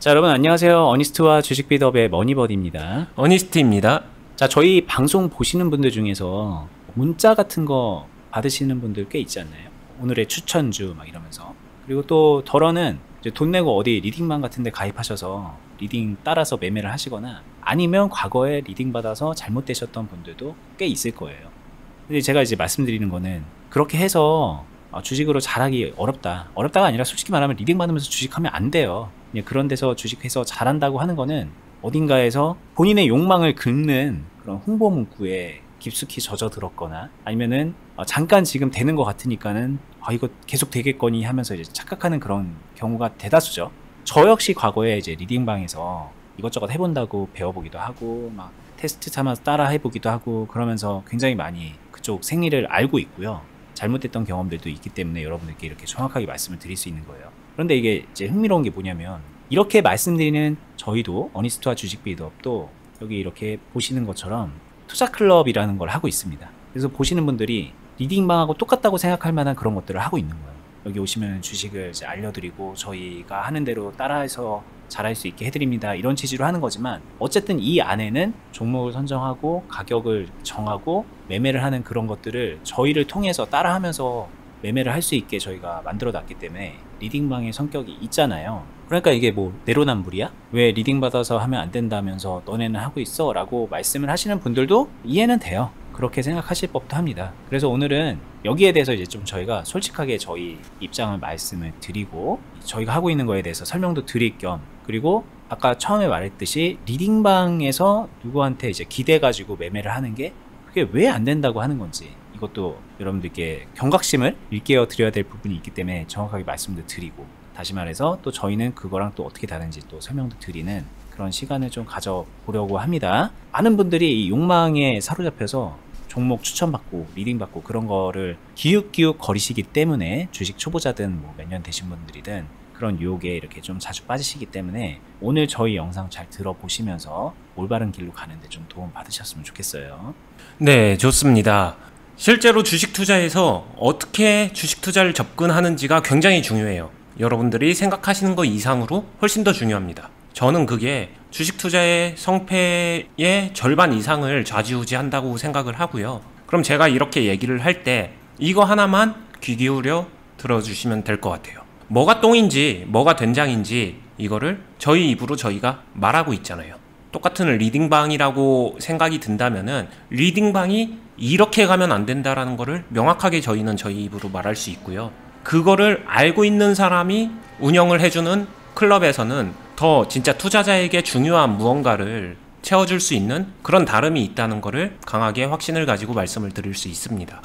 자, 여러분 안녕하세요. 어니스트와 주식비드업의 머니버디입니다. 어니스트입니다. 자, 저희 방송 보시는 분들 중에서 문자 같은 거 받으시는 분들 꽤 있지 않나요? 오늘의 추천주 막 이러면서. 그리고 또 덜어는 이제 돈 내고 어디 리딩방 같은 데 가입하셔서 리딩 따라서 매매를 하시거나 아니면 과거에 리딩 받아서 잘못되셨던 분들도 꽤 있을 거예요. 근데 제가 이제 말씀드리는 거는 그렇게 해서 주식으로 잘하기 어렵다가 아니라 솔직히 말하면 리딩 받으면서 주식하면 안 돼요. 그런 데서 주식해서 잘한다고 하는 거는 어딘가에서 본인의 욕망을 긁는 그런 홍보 문구에 깊숙이 젖어들었거나 아니면은 잠깐 지금 되는 것 같으니까는 이거 계속 되겠거니 하면서 이제 착각하는 그런 경우가 대다수죠. 저 역시 과거에 이제 리딩방에서 이것저것 해본다고 배워보기도 하고 막 테스트 삼아서 따라 해보기도 하고 그러면서 굉장히 많이 그쪽 생리를 알고 있고요. 잘못됐던 경험들도 있기 때문에 여러분들께 이렇게 정확하게 말씀을 드릴 수 있는 거예요. 그런데 이게 이제 흥미로운 게 뭐냐면 이렇게 말씀드리는 저희도 어니스트와 주식비드업도 여기 이렇게 보시는 것처럼 투자클럽이라는 걸 하고 있습니다. 그래서 보시는 분들이 리딩방하고 똑같다고 생각할 만한 그런 것들을 하고 있는 거예요. 여기 오시면 주식을 이제 알려드리고 저희가 하는 대로 따라해서 잘할 수 있게 해드립니다. 이런 취지로 하는 거지만 어쨌든 이 안에는 종목을 선정하고 가격을 정하고 매매를 하는 그런 것들을 저희를 통해서 따라하면서 매매를 할 수 있게 저희가 만들어 놨기 때문에 리딩방의 성격이 있잖아요. 그러니까 이게 뭐 내로남불이야? 왜 리딩 받아서 하면 안 된다면서 너네는 하고 있어? 라고 말씀을 하시는 분들도 이해는 돼요. 그렇게 생각하실 법도 합니다. 그래서 오늘은 여기에 대해서 이제 좀 저희가 솔직하게 저희 입장을 말씀을 드리고 저희가 하고 있는 거에 대해서 설명도 드릴 겸 그리고 아까 처음에 말했듯이 리딩방에서 누구한테 이제 기대 가지고 매매를 하는 게 그게 왜 안 된다고 하는 건지 이것도 여러분들께 경각심을 일깨워 드려야 될 부분이 있기 때문에 정확하게 말씀도 드리고 다시 말해서 또 저희는 그거랑 또 어떻게 다른지 또 설명도 드리는 그런 시간을 좀 가져보려고 합니다. 많은 분들이 이 욕망에 사로잡혀서 종목 추천받고 리딩받고 그런 거를 기웃기웃 거리시기 때문에 주식 초보자든 뭐 몇 년 되신 분들이든 그런 유혹에 이렇게 좀 자주 빠지시기 때문에 오늘 저희 영상 잘 들어보시면서 올바른 길로 가는데 좀 도움 받으셨으면 좋겠어요. 네, 좋습니다. 실제로 주식 투자에서 어떻게 주식 투자를 접근하는지가 굉장히 중요해요. 여러분들이 생각하시는 것 이상으로 훨씬 더 중요합니다. 저는 그게 주식 투자의 성패의 절반 이상을 좌지우지한다고 생각을 하고요. 그럼 제가 이렇게 얘기를 할 때 이거 하나만 귀 기울여 들어주시면 될 것 같아요. 뭐가 똥인지 뭐가 된장인지 이거를 저희 입으로 저희가 말하고 있잖아요. 똑같은 리딩방이라고 생각이 든다면은 리딩방이 이렇게 가면 안 된다라는 거를 명확하게 저희는 저희 입으로 말할 수 있고요. 그거를 알고 있는 사람이 운영을 해주는 클럽에서는 더 진짜 투자자에게 중요한 무언가를 채워줄 수 있는 그런 다름이 있다는 거를 강하게 확신을 가지고 말씀을 드릴 수 있습니다.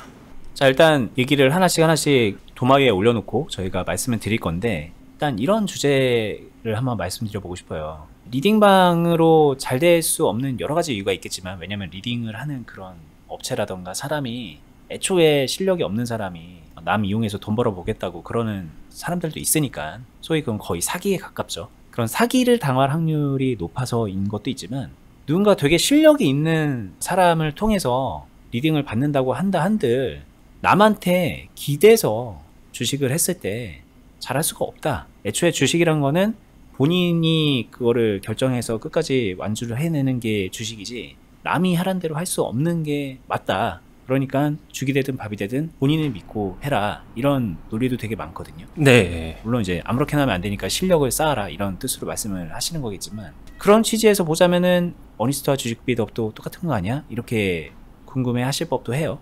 자, 일단 얘기를 하나씩 도마 위에 올려놓고 저희가 말씀을 드릴 건데 일단 이런 주제를 한번 말씀드려보고 싶어요. 리딩방으로 잘 될 수 없는 여러 가지 이유가 있겠지만 왜냐면 리딩을 하는 그런 업체라던가 사람이 애초에 실력이 없는 사람이 남 이용해서 돈 벌어보겠다고 그러는 사람들도 있으니까 소위 그건 거의 사기에 가깝죠. 그런 사기를 당할 확률이 높아서인 것도 있지만 누군가 되게 실력이 있는 사람을 통해서 리딩을 받는다고 한들 남한테 기대서 주식을 했을 때 잘할 수가 없다. 애초에 주식이란 거는 본인이 그거를 결정해서 끝까지 완주를 해내는 게 주식이지 남이 하란 대로 할 수 없는 게 맞다. 그러니까 죽이 되든 밥이 되든 본인을 믿고 해라. 이런 논리도 되게 많거든요. 네. 물론 이제 아무렇게나 하면 안 되니까 실력을 쌓아라. 이런 뜻으로 말씀을 하시는 거겠지만 그런 취지에서 보자면은 어니스트와 주식비드업도 똑같은 거 아니야? 이렇게 궁금해 하실 법도 해요.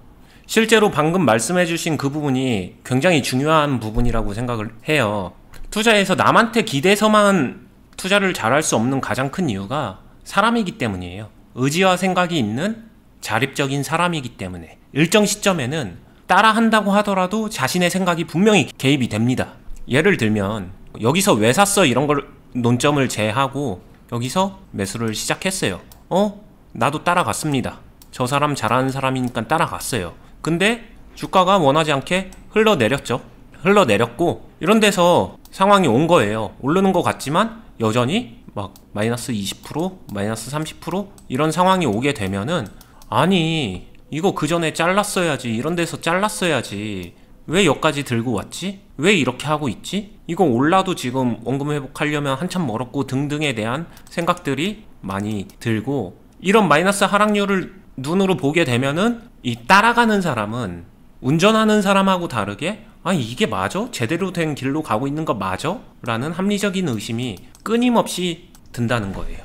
실제로 방금 말씀해주신 그 부분이 굉장히 중요한 부분이라고 생각을 해요. 투자에서 남한테 기대서만 투자를 잘할 수 없는 가장 큰 이유가 사람이기 때문이에요. 의지와 생각이 있는 자립적인 사람이기 때문에 일정 시점에는 따라한다고 하더라도 자신의 생각이 분명히 개입이 됩니다. 예를 들면 여기서 왜 샀어 이런 걸 논점을 제하고 여기서 매수를 시작했어요. 나도 따라갔습니다. 저 사람 잘하는 사람이니까 따라갔어요. 근데 주가가 원하지 않게 흘러내렸죠. 흘러내렸고 이런 데서 상황이 온 거예요. 오르는 것 같지만 여전히 막 마이너스 20%, 마이너스 30% 이런 상황이 오게 되면은 아니 이거 그 전에 잘랐어야지, 이런 데서 잘랐어야지, 왜 여기까지 들고 왔지? 왜 이렇게 하고 있지? 이거 올라도 지금 원금 회복하려면 한참 멀었고 등등에 대한 생각들이 많이 들고, 이런 마이너스 하락률을 눈으로 보게 되면은 이 따라가는 사람은 운전하는 사람하고 다르게 이게 맞아? 제대로 된 길로 가고 있는 거 맞아? 라는 합리적인 의심이 끊임없이 든다는 거예요.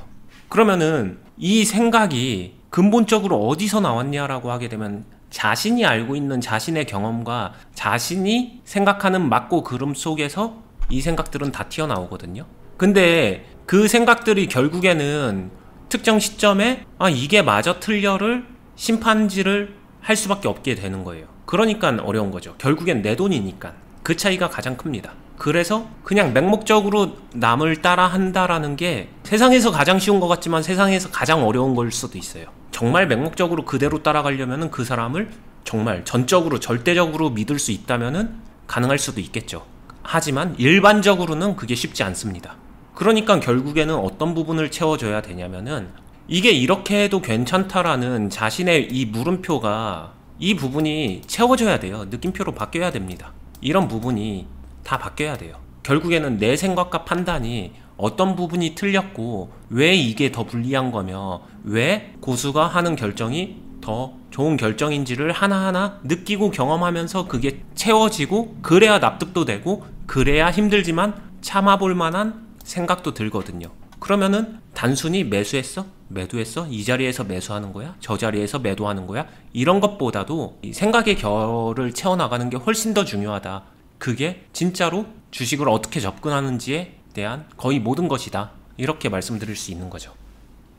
그러면은 이 생각이 근본적으로 어디서 나왔냐라고 하게 되면 자신이 알고 있는 자신의 경험과 자신이 생각하는 맞고 그름 속에서 이 생각들은 다 튀어나오거든요. 근데 그 생각들이 결국에는 특정 시점에 이게 맞아 틀려를 심판지를 할 수밖에 없게 되는 거예요. 그러니까 어려운 거죠. 결국엔 내 돈이니까. 그 차이가 가장 큽니다. 그래서 그냥 맹목적으로 남을 따라 한다라는 게 세상에서 가장 쉬운 것 같지만 세상에서 가장 어려운 걸 수도 있어요. 정말 맹목적으로 그대로 따라가려면 그 사람을 정말 전적으로 절대적으로 믿을 수 있다면 가능할 수도 있겠죠. 하지만 일반적으로는 그게 쉽지 않습니다. 그러니까 결국에는 어떤 부분을 채워줘야 되냐면은 이게 이렇게 해도 괜찮다라는 자신의 이 물음표가, 이 부분이 채워져야 돼요. 느낌표로 바뀌어야 됩니다. 이런 부분이 다 바뀌어야 돼요. 결국에는 내 생각과 판단이 어떤 부분이 틀렸고 왜 이게 더 불리한 거며 왜 고수가 하는 결정이 더 좋은 결정인지를 하나하나 느끼고 경험하면서 그게 채워지고, 그래야 납득도 되고 그래야 힘들지만 참아볼 만한 생각도 들거든요. 그러면은 단순히 매수했어? 매도했어? 이 자리에서 매수하는 거야? 저 자리에서 매도하는 거야? 이런 것보다도 이 생각의 결을 채워나가는 게 훨씬 더 중요하다. 그게 진짜로 주식을 어떻게 접근하는지에 대한 거의 모든 것이다. 이렇게 말씀드릴 수 있는 거죠.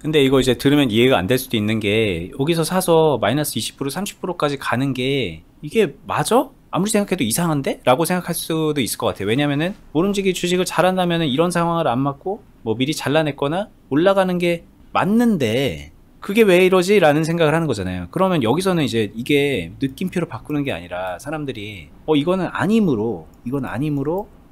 근데 이거 이제 들으면 이해가 안 될 수도 있는 게, 여기서 사서 마이너스 20% 30%까지 가는 게 이게 맞아? 아무리 생각해도 이상한데? 라고 생각할 수도 있을 것 같아요. 왜냐면은 모름지기 주식을 잘한다면은 이런 상황을 안 맞고 뭐 미리 잘라냈거나 올라가는 게 맞는데 그게 왜 이러지? 라는 생각을 하는 거잖아요. 그러면 여기서는 이제 이게 느낌표로 바꾸는 게 아니라 사람들이 이건 아님으로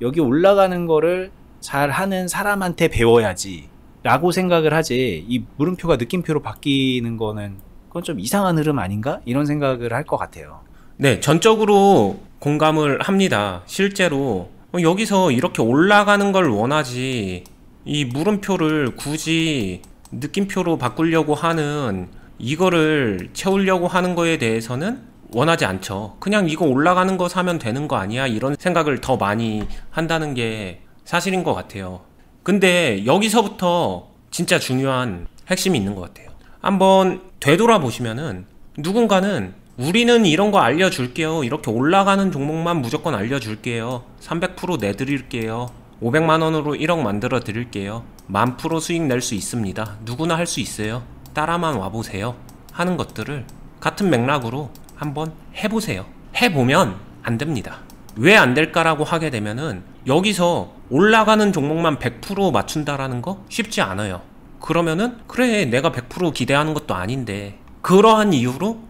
여기 올라가는 거를 잘하는 사람한테 배워야지 라고 생각을 하지, 이 물음표가 느낌표로 바뀌는 거는 그건 좀 이상한 흐름 아닌가? 이런 생각을 할 것 같아요. 네, 전적으로 공감을 합니다. 실제로 여기서 이렇게 올라가는 걸 원하지, 이 물음표를 굳이 느낌표로 바꾸려고 하는, 이거를 채우려고 하는 거에 대해서는 원하지 않죠. 그냥 이거 올라가는 거 사면 되는 거 아니야? 이런 생각을 더 많이 한다는 게 사실인 것 같아요. 근데 여기서부터 진짜 중요한 핵심이 있는 것 같아요. 한번 되돌아보시면은 누군가는 우리는 이런 거 알려줄게요. 이렇게 올라가는 종목만 무조건 알려줄게요. 300% 내드릴게요. 500만원으로 1억 만들어 드릴게요. 10,000% 수익 낼 수 있습니다. 누구나 할 수 있어요. 따라만 와보세요. 하는 것들을 같은 맥락으로 한번 해보세요. 해보면 안 됩니다. 왜 안 될까라고 하게 되면은 여기서 올라가는 종목만 100% 맞춘다라는 거 쉽지 않아요. 그러면은 그래, 내가 100% 기대하는 것도 아닌데, 그러한 이유로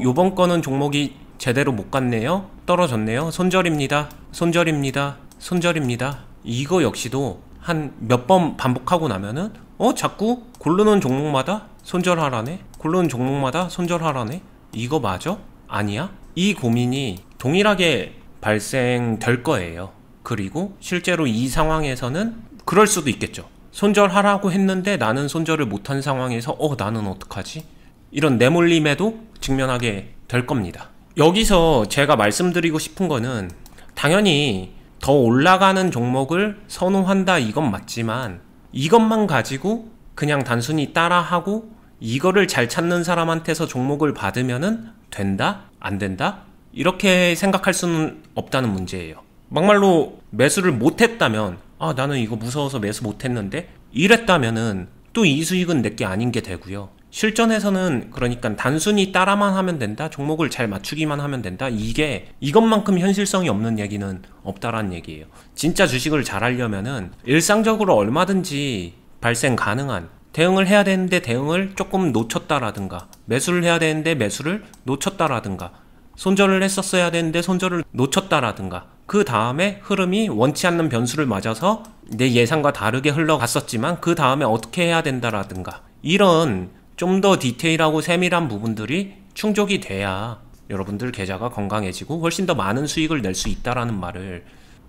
요번 거는 종목이 제대로 못 갔네요. 떨어졌네요. 손절입니다. 손절입니다. 손절입니다. 이거 역시도 한 몇 번 반복하고 나면은 자꾸 고르는 종목마다 손절하라네. 고르는 종목마다 손절하라네. 이거 맞아? 아니야? 이 고민이 동일하게 발생될 거예요. 그리고 실제로 이 상황에서는 그럴 수도 있겠죠. 손절하라고 했는데 나는 손절을 못한 상황에서 나는 어떡하지? 이런 내몰림에도 직면하게 될 겁니다. 여기서 제가 말씀드리고 싶은 거는, 당연히 더 올라가는 종목을 선호한다 이건 맞지만, 이것만 가지고 그냥 단순히 따라하고 이거를 잘 찾는 사람한테서 종목을 받으면은 된다? 안 된다? 이렇게 생각할 수는 없다는 문제예요. 막말로 매수를 못했다면 나는 이거 무서워서 매수 못했는데 이랬다면은 또 이 수익은 내게 아닌 게 되고요. 실전에서는 그러니까 단순히 따라만 하면 된다, 종목을 잘 맞추기만 하면 된다, 이것만큼 현실성이 없는 얘기는 없다라는 얘기예요. 진짜 주식을 잘 하려면은 일상적으로 얼마든지 발생 가능한, 대응을 해야 되는데 대응을 조금 놓쳤다라든가, 매수를 해야 되는데 매수를 놓쳤다라든가, 손절을 했었어야 되는데 손절을 놓쳤다라든가, 그 다음에 흐름이 원치 않는 변수를 맞아서 내 예상과 다르게 흘러갔었지만 그 다음에 어떻게 해야 된다라든가, 이런 좀 더 디테일하고 세밀한 부분들이 충족이 돼야 여러분들 계좌가 건강해지고 훨씬 더 많은 수익을 낼 수 있다라는 말을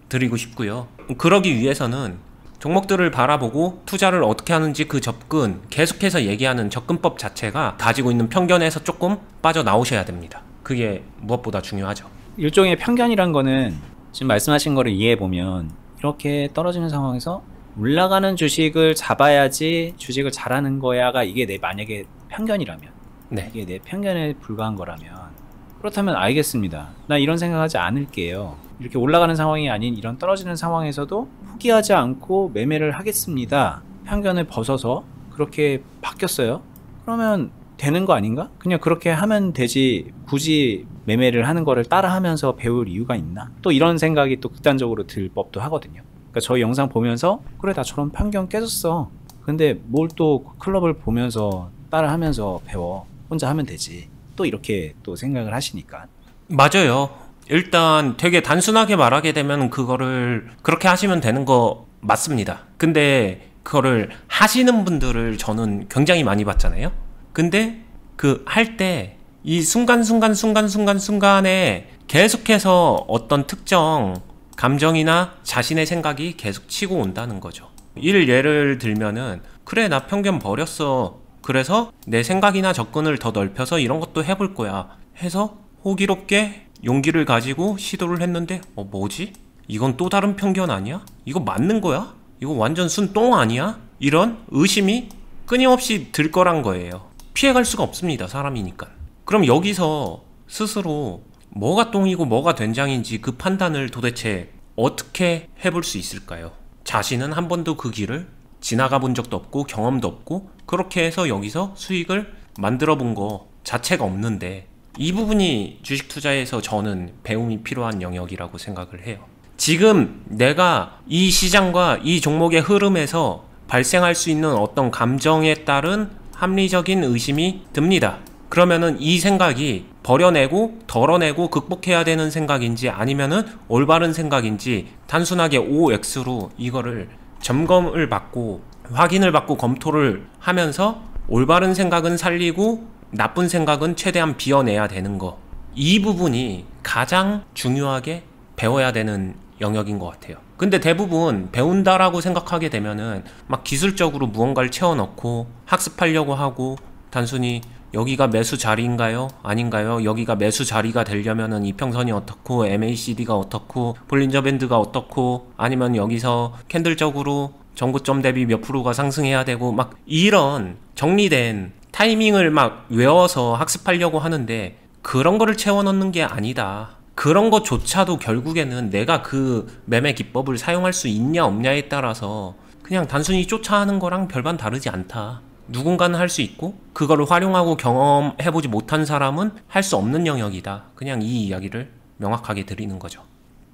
드리고 싶고요. 그러기 위해서는 종목들을 바라보고 투자를 어떻게 하는지 그 접근, 계속해서 얘기하는 접근법 자체가 가지고 있는 편견에서 조금 빠져나오셔야 됩니다. 그게 무엇보다 중요하죠. 일종의 편견이란 거는 지금 말씀하신 거를 이해해보면 이렇게 떨어지는 상황에서 올라가는 주식을 잡아야지 주식을 잘하는 거야가 이게 내 만약에 편견이라면, 네. 이게 내 편견에 불과한 거라면, 그렇다면 알겠습니다. 나 이런 생각하지 않을게요. 이렇게 올라가는 상황이 아닌 이런 떨어지는 상황에서도 포기하지 않고 매매를 하겠습니다. 편견을 벗어서 그렇게 바뀌었어요. 그러면 되는 거 아닌가? 그냥 그렇게 하면 되지, 굳이 매매를 하는 거를 따라하면서 배울 이유가 있나? 또 이런 생각이 또 극단적으로 들 법도 하거든요. 그러니까 저희 영상 보면서 그래 나처럼 편견 깨졌어. 근데 뭘 또 클럽을 보면서 따라하면서 배워. 혼자 하면 되지. 또 이렇게 또 생각을 하시니까. 맞아요. 일단 되게 단순하게 말하게 되면 그거를 그렇게 하시면 되는 거 맞습니다. 근데 그거를 하시는 분들을 저는 굉장히 많이 봤잖아요. 근데 그 할 때 이 순간순간에 계속해서 어떤 특정 감정이나 자신의 생각이 계속 치고 온다는 거죠. 예를 들면은 그래 나 편견 버렸어. 그래서 내 생각이나 접근을 더 넓혀서 이런 것도 해볼 거야 해서 호기롭게 용기를 가지고 시도를 했는데 뭐지? 이건 또 다른 편견 아니야? 이거 맞는 거야? 이거 완전 순 똥 아니야? 이런 의심이 끊임없이 들 거란 거예요. 피해갈 수가 없습니다. 사람이니까. 그럼 여기서 스스로 뭐가 똥이고 뭐가 된장인지 그 판단을 도대체 어떻게 해볼 수 있을까요? 자신은 한 번도 그 길을 지나가 본 적도 없고 경험도 없고 그렇게 해서 여기서 수익을 만들어 본 거 자체가 없는데, 이 부분이 주식 투자에서 저는 배움이 필요한 영역이라고 생각을 해요. 지금 내가 이 시장과 이 종목의 흐름에서 발생할 수 있는 어떤 감정에 따른 합리적인 의심이 듭니다. 그러면은 이 생각이 버려내고 덜어내고 극복해야 되는 생각인지 아니면은 올바른 생각인지 단순하게 OX로 이거를 점검을 받고 확인을 받고 검토를 하면서 올바른 생각은 살리고 나쁜 생각은 최대한 비워내야 되는 거, 이 부분이 가장 중요하게 배워야 되는 영역인 것 같아요. 근데 대부분 배운다라고 생각하게 되면은 막 기술적으로 무언가를 채워넣고 학습하려고 하고 단순히 여기가 매수 자리인가요? 아닌가요? 여기가 매수 자리가 되려면은 이평선이 어떻고 MACD가 어떻고 볼린저 밴드가 어떻고 아니면 여기서 캔들적으로 전고점 대비 몇 프로가 상승해야 되고 막 이런 정리된 타이밍을 막 외워서 학습하려고 하는데 그런 거를 채워넣는 게 아니다. 그런 것조차도 결국에는 내가 그 매매 기법을 사용할 수 있냐 없냐에 따라서 그냥 단순히 쫓아하는 거랑 별반 다르지 않다. 누군가는 할 수 있고 그거를 활용하고 경험해보지 못한 사람은 할 수 없는 영역이다. 그냥 이 이야기를 명확하게 드리는 거죠.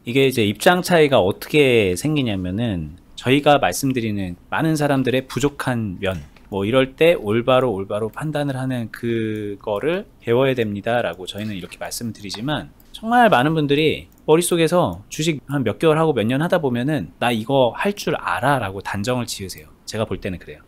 이게 이제 입장 차이가 어떻게 생기냐면은 저희가 말씀드리는 많은 사람들의 부족한 면, 뭐 이럴 때 올바로 판단을 하는 그거를 배워야 됩니다 라고 저희는 이렇게 말씀을 드리지만, 정말 많은 분들이 머릿속에서 주식 한 몇 개월 하고 몇 년 하다 보면은 나 이거 할 줄 알아 라고 단정을 지으세요. 제가 볼 때는 그래요.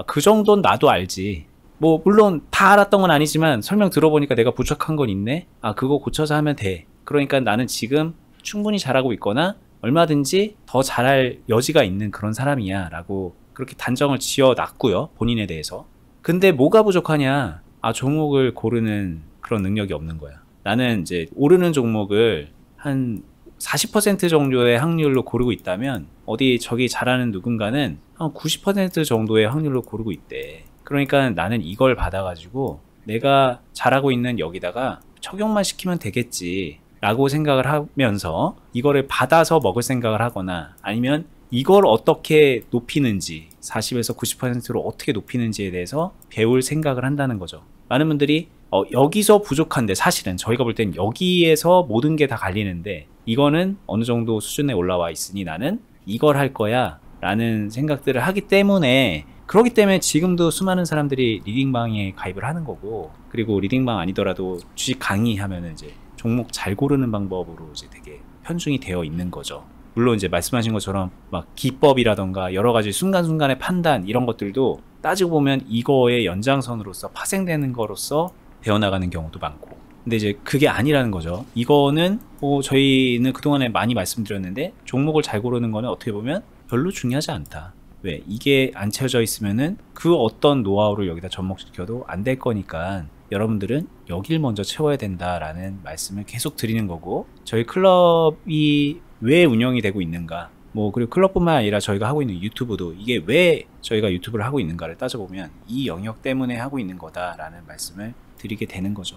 그 정도는 나도 알지. 뭐 물론 다 알았던 건 아니지만 설명 들어보니까 내가 부족한 건 있네. 그거 고쳐서 하면 돼. 그러니까 나는 지금 충분히 잘하고 있거나 얼마든지 더 잘할 여지가 있는 그런 사람이야 라고 그렇게 단정을 지어놨고요, 본인에 대해서. 근데 뭐가 부족하냐? 종목을 고르는 그런 능력이 없는 거야. 나는 이제 오르는 종목을 한 40% 정도의 확률로 고르고 있다면 어디 저기 잘하는 누군가는 한 90% 정도의 확률로 고르고 있대. 그러니까 나는 이걸 받아가지고 내가 잘하고 있는 여기다가 적용만 시키면 되겠지 라고 생각을 하면서 이거를 받아서 먹을 생각을 하거나 아니면 이걸 어떻게 높이는지, 40에서 90%로 어떻게 높이는지에 대해서 배울 생각을 한다는 거죠. 많은 분들이 여기서 부족한데, 사실은 저희가 볼 땐 여기에서 모든 게 다 갈리는데 이거는 어느 정도 수준에 올라와 있으니 나는 이걸 할 거야 라는 생각들을 하기 때문에, 그렇기 때문에 지금도 수많은 사람들이 리딩방에 가입을 하는 거고, 그리고 리딩방 아니더라도 주식 강의하면은 이제 종목 잘 고르는 방법으로 이제 되게 편중이 되어 있는 거죠. 물론 이제 말씀하신 것처럼 막 기법이라던가 여러 가지 순간순간의 판단 이런 것들도 따지고 보면 이거의 연장선으로서 파생되는 거로서 배워나가는 경우도 많고, 근데 이제 그게 아니라는 거죠. 이거는 저희는 그동안에 많이 말씀드렸는데 종목을 잘 고르는 거는 어떻게 보면 별로 중요하지 않다. 왜? 이게 안 채워져 있으면은 그 어떤 노하우를 여기다 접목시켜도 안 될 거니까 여러분들은 여길 먼저 채워야 된다라는 말씀을 계속 드리는 거고, 저희 클럽이 왜 운영이 되고 있는가, 그리고 클럽뿐만 아니라 저희가 하고 있는 유튜브도 이게 왜 저희가 유튜브를 하고 있는가를 따져보면 이 영역 때문에 하고 있는 거다라는 말씀을 드리게 되는 거죠.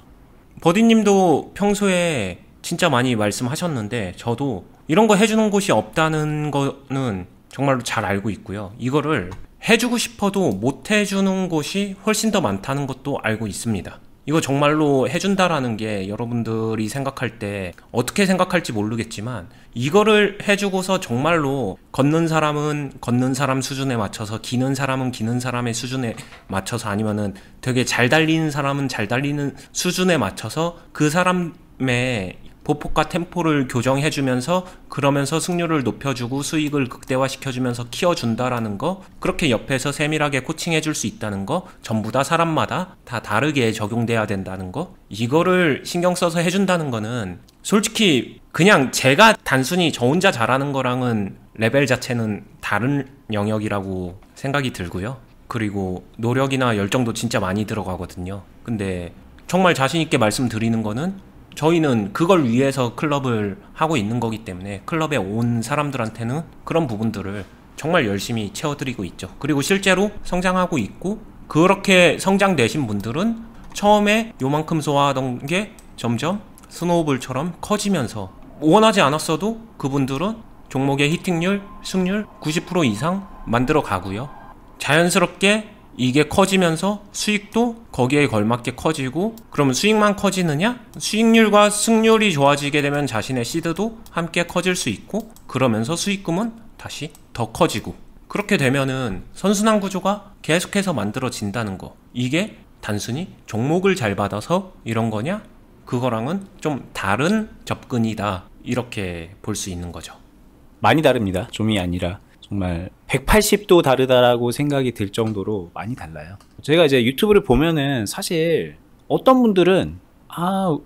버디님도 평소에 진짜 많이 말씀하셨는데 저도 이런 거 해주는 곳이 없다는 거는 정말로 잘 알고 있고요. 이거를 해주고 싶어도 못 해주는 곳이 훨씬 더 많다는 것도 알고 있습니다. 이거 정말로 해준다라는 게 여러분들이 생각할 때 어떻게 생각할지 모르겠지만, 이거를 해주고서 정말로 걷는 사람은 걷는 사람 수준에 맞춰서, 기는 사람은 기는 사람의 수준에 맞춰서, 아니면은 되게 잘 달리는 사람은 잘 달리는 수준에 맞춰서 그 사람의 보폭과 템포를 교정해주면서, 그러면서 승률을 높여주고 수익을 극대화시켜주면서 키워준다라는 거, 그렇게 옆에서 세밀하게 코칭해줄 수 있다는 거, 전부 다 사람마다 다 다르게 적용돼야 된다는 거, 이거를 신경 써서 해준다는 거는 솔직히 그냥 제가 단순히 저 혼자 잘하는 거랑은 레벨 자체는 다른 영역이라고 생각이 들고요. 그리고 노력이나 열정도 진짜 많이 들어가거든요. 근데 정말 자신있게 말씀드리는 거는, 저희는 그걸 위해서 클럽을 하고 있는 거기 때문에 클럽에 온 사람들한테는 그런 부분들을 정말 열심히 채워드리고 있죠. 그리고 실제로 성장하고 있고, 그렇게 성장되신 분들은 처음에 요만큼 소화하던 게 점점 스노우볼처럼 커지면서, 원하지 않았어도 그분들은 종목의 히팅률, 승률 90% 이상 만들어 가고요. 자연스럽게 이게 커지면서 수익도 거기에 걸맞게 커지고, 그러면 수익만 커지느냐? 수익률과 승률이 좋아지게 되면 자신의 시드도 함께 커질 수 있고, 그러면서 수익금은 다시 더 커지고, 그렇게 되면은 선순환 구조가 계속해서 만들어진다는 거. 이게 단순히 종목을 잘 받아서 이런 거냐? 그거랑은 좀 다른 접근이다, 이렇게 볼 수 있는 거죠. 많이 다릅니다. 좀이 아니라 정말 180도 다르다라고 생각이 들 정도로 많이 달라요. 제가 이제 유튜브를 보면은 사실 어떤 분들은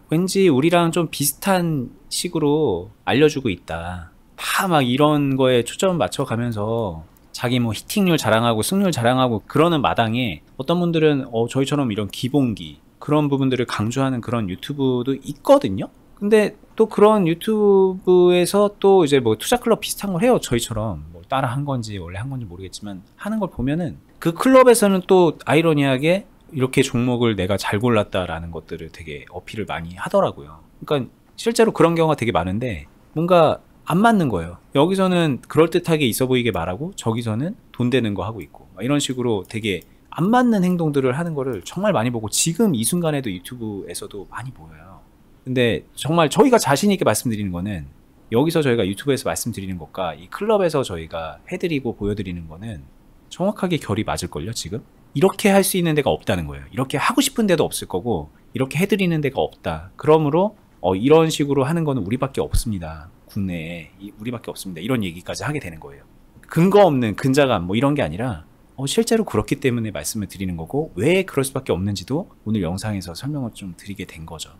왠지 우리랑 좀 비슷한 식으로 알려주고 있다, 다 막 이런 거에 초점을 맞춰가면서 자기 히팅률 자랑하고 승률 자랑하고 그러는 마당에, 어떤 분들은 저희처럼 이런 기본기 그런 부분들을 강조하는 그런 유튜브도 있거든요. 근데 또 그런 유튜브에서 또 이제 투자 클럽 비슷한 걸 해요. 저희처럼 따라 한 건지 원래 한 건지 모르겠지만 하는 걸 보면은 그 클럽에서는 또 아이러니하게 이렇게 종목을 내가 잘 골랐다라는 것들을 되게 어필을 많이 하더라고요. 그러니까 실제로 그런 경우가 되게 많은데 뭔가 안 맞는 거예요. 여기서는 그럴듯하게 있어 보이게 말하고 저기서는 돈 되는 거 하고 있고, 이런 식으로 되게 안 맞는 행동들을 하는 거를 정말 많이 보고, 지금 이 순간에도 유튜브에서도 많이 보여요. 근데 정말 저희가 자신 있게 말씀드리는 거는, 여기서 저희가 유튜브에서 말씀드리는 것과 이 클럽에서 저희가 해드리고 보여드리는 거는 정확하게 결이 맞을걸요. 지금 이렇게 할 수 있는 데가 없다는 거예요. 이렇게 하고 싶은 데도 없을 거고, 이렇게 해드리는 데가 없다. 그러므로 이런 식으로 하는 거는 우리밖에 없습니다. 국내에 우리밖에 없습니다. 이런 얘기까지 하게 되는 거예요. 근거 없는 근자감 이런 게 아니라 실제로 그렇기 때문에 말씀을 드리는 거고, 왜 그럴 수밖에 없는지도 오늘 영상에서 설명을 좀 드리게 된 거죠.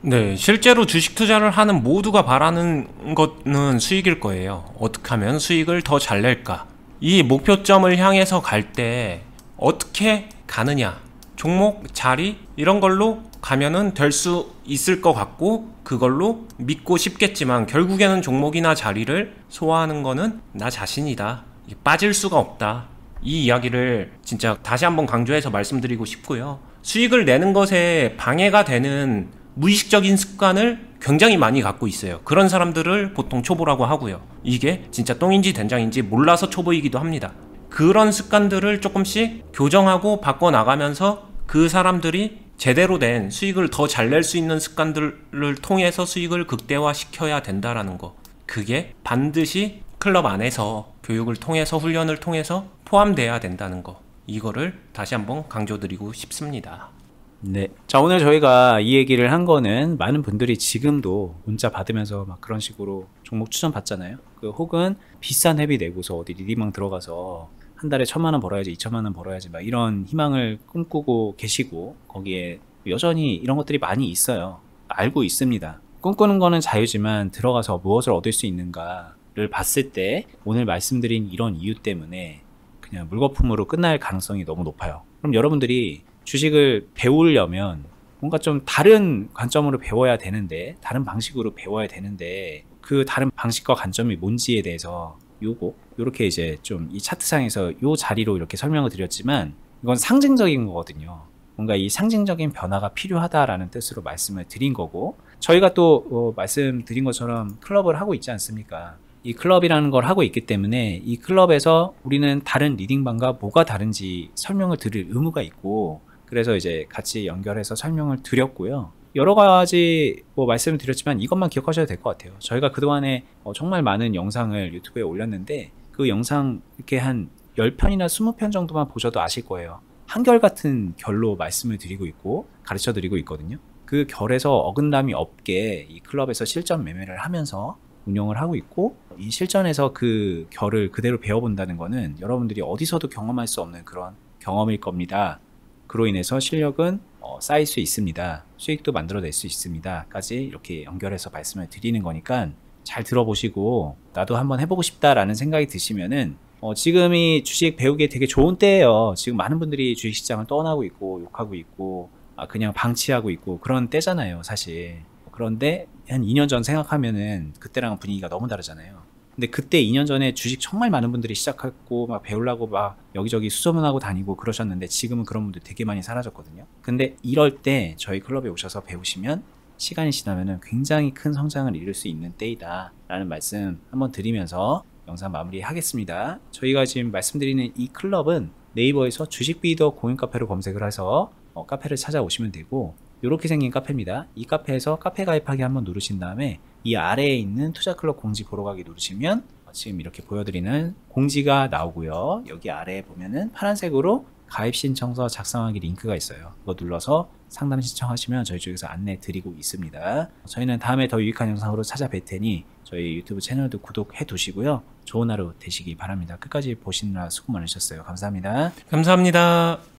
네, 실제로 주식 투자를 하는 모두가 바라는 것은 수익일 거예요. 어떻게 하면 수익을 더 잘 낼까? 이 목표점을 향해서 갈 때 어떻게 가느냐? 종목, 자리 이런 걸로 가면은 될 수 있을 것 같고, 그걸로 믿고 싶겠지만 결국에는 종목이나 자리를 소화하는 거는 나 자신이다. 빠질 수가 없다. 이 이야기를 진짜 다시 한번 강조해서 말씀드리고 싶고요. 수익을 내는 것에 방해가 되는 무의식적인 습관을 굉장히 많이 갖고 있어요. 그런 사람들을 보통 초보라고 하고요. 이게 진짜 똥인지 된장인지 몰라서 초보이기도 합니다. 그런 습관들을 조금씩 교정하고 바꿔나가면서 그 사람들이 제대로 된 수익을 더 잘 낼 수 있는 습관들을 통해서 수익을 극대화시켜야 된다라는 거. 그게 반드시 클럽 안에서 교육을 통해서, 훈련을 통해서 포함돼야 된다는 거. 이거를 다시 한번 강조드리고 싶습니다. 네. 자, 오늘 저희가 이 얘기를 한 거는 많은 분들이 지금도 문자 받으면서 막 그런 식으로 종목 추천 받잖아요. 혹은 비싼 회비 내고서 어디 리딩방 들어가서 한 달에 1,000만 원 벌어야지, 2,000만 원 벌어야지 막 이런 희망을 꿈꾸고 계시고, 거기에 여전히 이런 것들이 많이 있어요. 알고 있습니다. 꿈꾸는 거는 자유지만 들어가서 무엇을 얻을 수 있는가를 봤을 때 오늘 말씀드린 이런 이유 때문에 그냥 물거품으로 끝날 가능성이 너무 높아요. 그럼 여러분들이 주식을 배우려면 뭔가 좀 다른 관점으로 배워야 되는데, 다른 방식으로 배워야 되는데, 그 다른 방식과 관점이 뭔지에 대해서 요렇게 이제 좀 이 차트상에서 요 자리로 이렇게 설명을 드렸지만, 이건 상징적인 거거든요. 뭔가 이 상징적인 변화가 필요하다라는 뜻으로 말씀을 드린 거고, 저희가 또 말씀드린 것처럼 클럽을 하고 있지 않습니까? 이 클럽이라는 걸 하고 있기 때문에 이 클럽에서 우리는 다른 리딩방과 뭐가 다른지 설명을 드릴 의무가 있고, 그래서 이제 같이 연결해서 설명을 드렸고요. 여러 가지 말씀을 드렸지만 이것만 기억하셔도 될 것 같아요. 저희가 그동안에 정말 많은 영상을 유튜브에 올렸는데 그 영상 이렇게 한 10편이나 20편 정도만 보셔도 아실 거예요. 한결같은 결로 말씀을 드리고 있고 가르쳐 드리고 있거든요. 그 결에서 어긋남이 없게 이 클럽에서 실전 매매를 하면서 운영을 하고 있고, 이 실전에서 그 결을 그대로 배워본다는 거는 여러분들이 어디서도 경험할 수 없는 그런 경험일 겁니다. 그로 인해서 실력은 쌓일 수 있습니다. 수익도 만들어낼 수 있습니다. 까지 이렇게 연결해서 말씀을 드리는 거니까 잘 들어보시고 나도 한번 해보고 싶다라는 생각이 드시면은 지금이 주식 배우기에 되게 좋은 때예요. 지금 많은 분들이 주식시장을 떠나고 있고 욕하고 있고 그냥 방치하고 있고 그런 때잖아요, 사실. 그런데 한 2년 전 생각하면은 그때랑 분위기가 너무 다르잖아요. 근데 그때 2년 전에 주식 정말 많은 분들이 시작했고 막 배우려고 막 여기저기 수소문하고 다니고 그러셨는데 지금은 그런 분들 되게 많이 사라졌거든요. 근데 이럴 때 저희 클럽에 오셔서 배우시면 시간이 지나면은 굉장히 큰 성장을 이룰 수 있는 때이다 라는 말씀 한번 드리면서 영상 마무리하겠습니다. 저희가 지금 말씀드리는 이 클럽은 네이버에서 주식 비더 고인 카페로 검색을 해서 카페를 찾아오시면 되고, 이렇게 생긴 카페입니다. 이 카페에서 카페 가입하기 한번 누르신 다음에 이 아래에 있는 투자 클럽 공지 보러 가기 누르시면 지금 이렇게 보여드리는 공지가 나오고요. 여기 아래에 보면은 파란색으로 가입 신청서 작성하기 링크가 있어요. 그거 눌러서 상담 신청하시면 저희 쪽에서 안내 드리고 있습니다. 저희는 다음에 더 유익한 영상으로 찾아뵐 테니 저희 유튜브 채널도 구독해 두시고요. 좋은 하루 되시기 바랍니다. 끝까지 보시느라 수고 많으셨어요. 감사합니다. 감사합니다.